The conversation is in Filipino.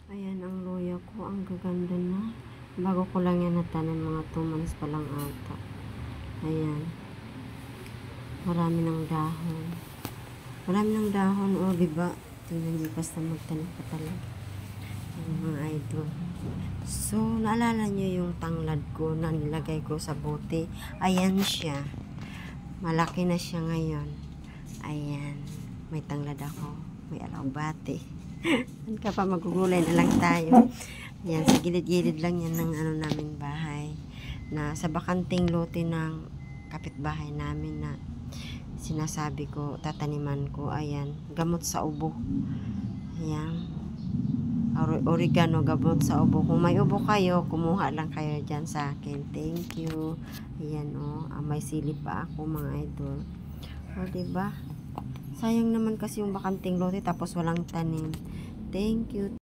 Ayan ang luya ko. Ang gaganda na. Bago ko lang yan natanim. Mga 2 months pa lang ata. Ayan. Marami ng dahon. Marami ng dahon. O, diba? Tingnan nyo. Basta magtanim pa talaga. Ayan, mga idol. So, naalala nyo yung tanglad ko na nilagay ko sa bote. Ayan siya. Malaki na siya ngayon. Ayan. May tanglad ako. May alabate. Ano ka pa, magugulay na lang tayo. Yan, sa gilid-gilid lang yan ng ano namin bahay. Na sa bakanting lote ng kapitbahay namin na sinasabi ko, tataniman ko. Ayan, gamot sa ubo. Ayan. Oregano, gamot sa ubo. Kung may ubo kayo, kumuha lang kayo dyan sa akin. Thank you. Ayan, oh. May silip pa ako, mga idol. O, diba? Sayang naman kasi yung bakanting lote tapos walang tanim. Thank you.